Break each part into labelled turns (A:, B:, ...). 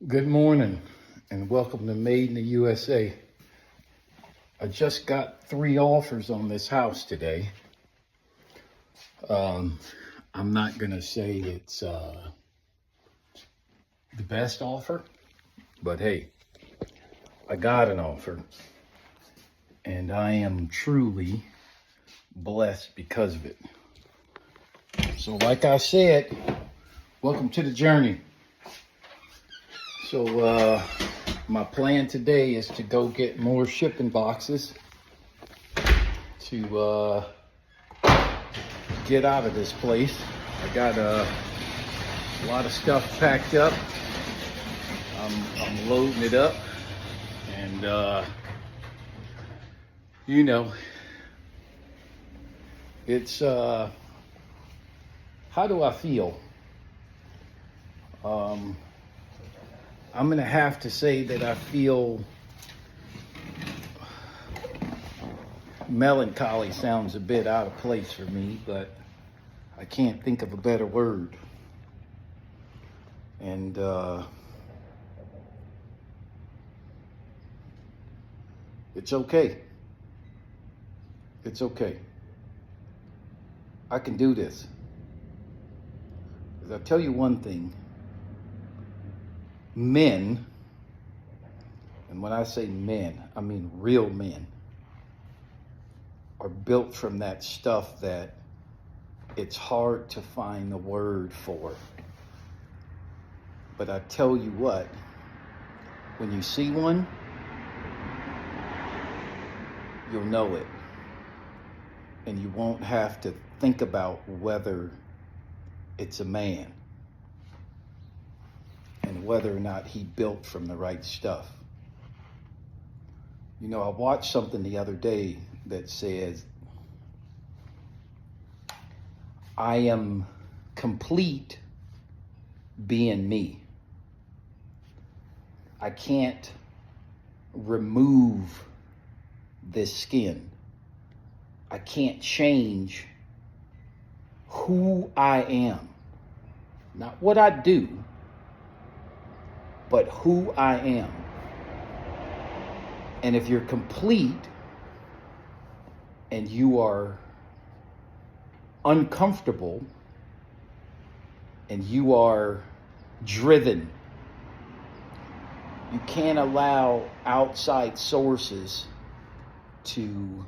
A: Good morning and welcome to Made in the USA. I just got 3 offers on this house today. I'm not gonna say it's the best offer, but hey, I got an offer and I am truly blessed because of it. So like I said, welcome to the journey. So my plan today is to go get more shipping boxes to get out of this place. I got a lot of stuff packed up. I'm loading it up, and it's how do I feel? I'm gonna have to say that I feel melancholy. Sounds a bit out of place for me, but I can't think of a better word. And it's okay. It's okay. I can do this. 'Cause I'll tell you one thing. Men, and when I say men, I mean real men, are built from that stuff that it's hard to find the word for. But I tell you what, when you see one, you'll know it. And you won't have to think about whether it's a man and whether or not he built from the right stuff. You know, I watched something the other day that says, I am complete being me. I can't remove this skin. I can't change who I am. Not what I do, but who I am. And if you're complete and you are uncomfortable and you are driven, you can't allow outside sources to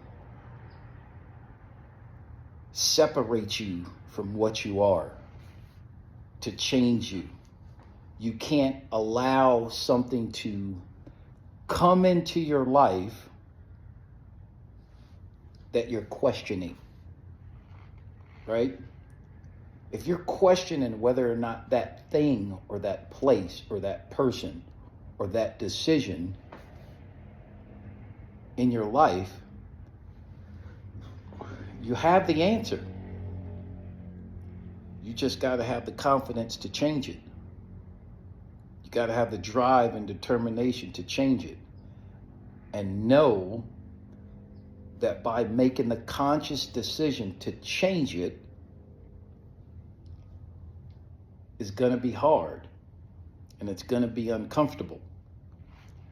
A: separate you from what you are, to change you. You can't allow something to come into your life that you're questioning, right? If you're questioning whether or not that thing or that place or that person or that decision in your life, you have the answer. You just got to have the confidence to change it. You got to have the drive and determination to change it. And know that by making the conscious decision to change it is going to be hard. And it's going to be uncomfortable.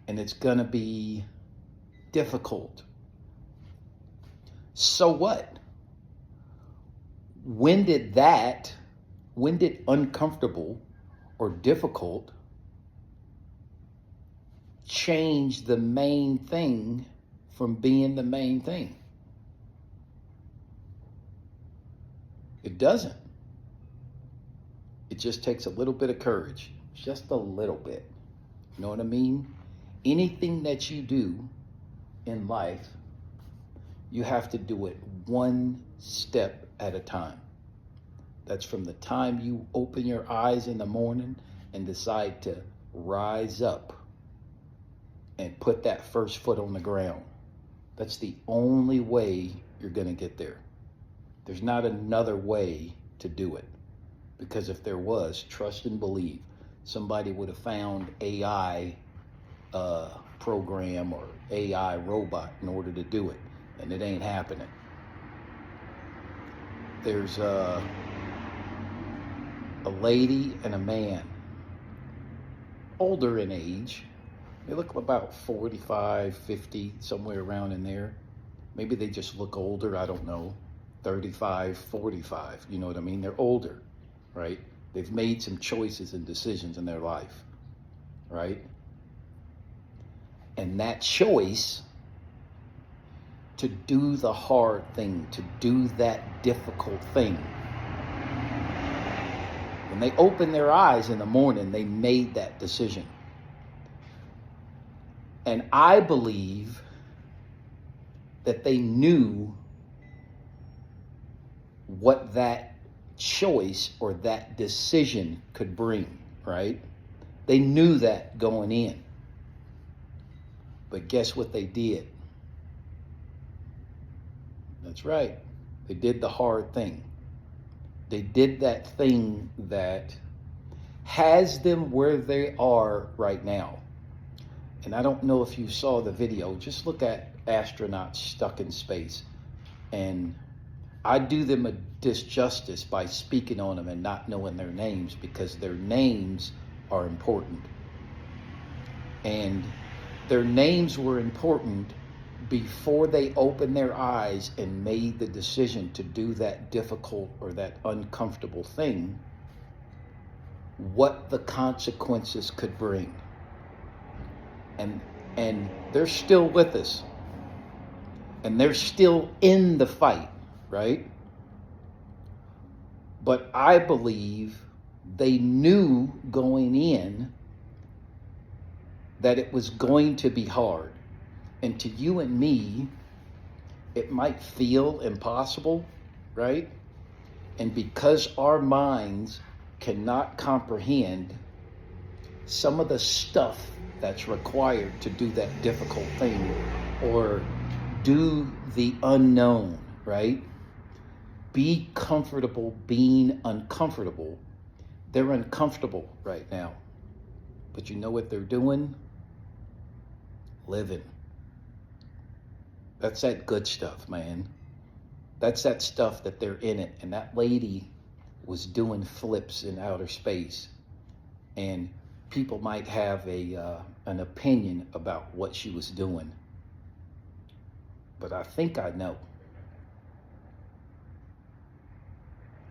A: And it's going to be difficult. So what? When did uncomfortable or difficult change the main thing from being the main thing? It doesn't. It just takes a little bit of courage, just a little bit. You know what I mean? Anything that you do in life, you have to do it one step at a time. That's from the time you open your eyes in the morning and decide to rise up and put that first foot on the ground. That's the only way you're going to get there. There's not another way to do it. Because if there was, trust and believe, somebody would have found AI program or AI robot in order to do it. And it ain't happening. There's a lady and a man older in age. They look about 45, 50, somewhere around in there. Maybe they just look older, I don't know. 35, 45, you know what I mean? They're older, right? They've made some choices and decisions in their life, right? And that choice to do the hard thing, to do that difficult thing, when they open their eyes in the morning, they made that decision. And I believe that they knew what that choice or that decision could bring, right? They knew that going in. But guess what they did? That's right. They did the hard thing. They did that thing that has them where they are right now. And I don't know if you saw the video. Just look at astronauts stuck in space. And I do them a disjustice by speaking on them and not knowing their names, because their names are important. And their names were important before they opened their eyes and made the decision to do that difficult or that uncomfortable thing, what the consequences could bring. And they're still with us. And they're still in the fight, right? But I believe they knew going in that it was going to be hard. And to you and me, it might feel impossible, right? And because our minds cannot comprehend some of the stuff that's required to do that difficult thing or do the unknown, right? Be comfortable being uncomfortable. They're uncomfortable right now. But you know what they're doing? Living. That's that good stuff, man. That's that stuff that they're in it. And that lady was doing flips in outer space. And people might have an opinion about what she was doing. But I think I know.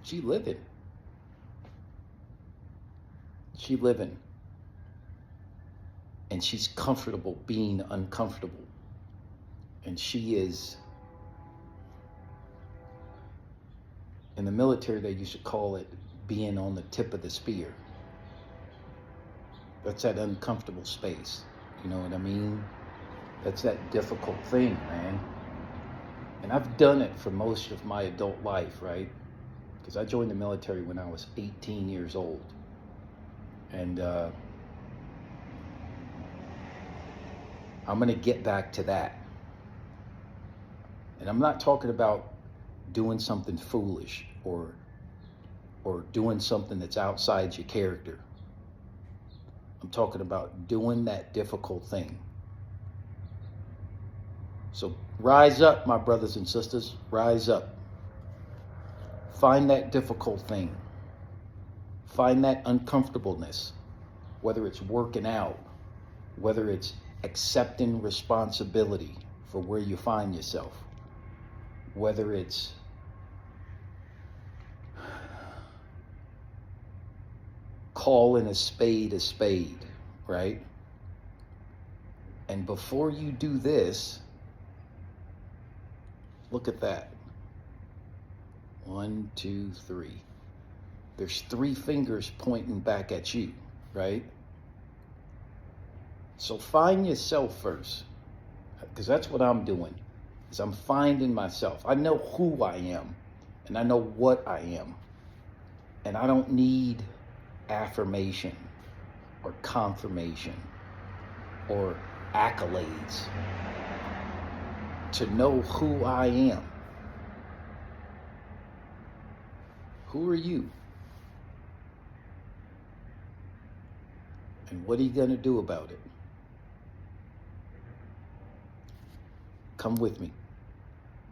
A: She living. She living. And she's comfortable being uncomfortable. And she is, in the military they used to call it being on the tip of the spear. That's that uncomfortable space. You know what I mean? That's that difficult thing, man. And I've done it for most of my adult life, right? Because I joined the military when I was 18 years old. And I'm going to get back to that. And I'm not talking about doing something foolish or doing something that's outside your character. I'm talking about doing that difficult thing. So rise up, my brothers and sisters. Rise up. Find that difficult thing. Find that uncomfortableness, whether it's working out, whether it's accepting responsibility for where you find yourself, whether it's calling a spade, right? And before you do this, look at that. 1, 2, 3. There's 3 fingers pointing back at you, right? So find yourself first, because that's what I'm doing, is I'm finding myself. I know who I am, and I know what I am. And I don't need affirmation or confirmation or accolades to know who I am. Who are you? And what are you going to do about it? Come with me.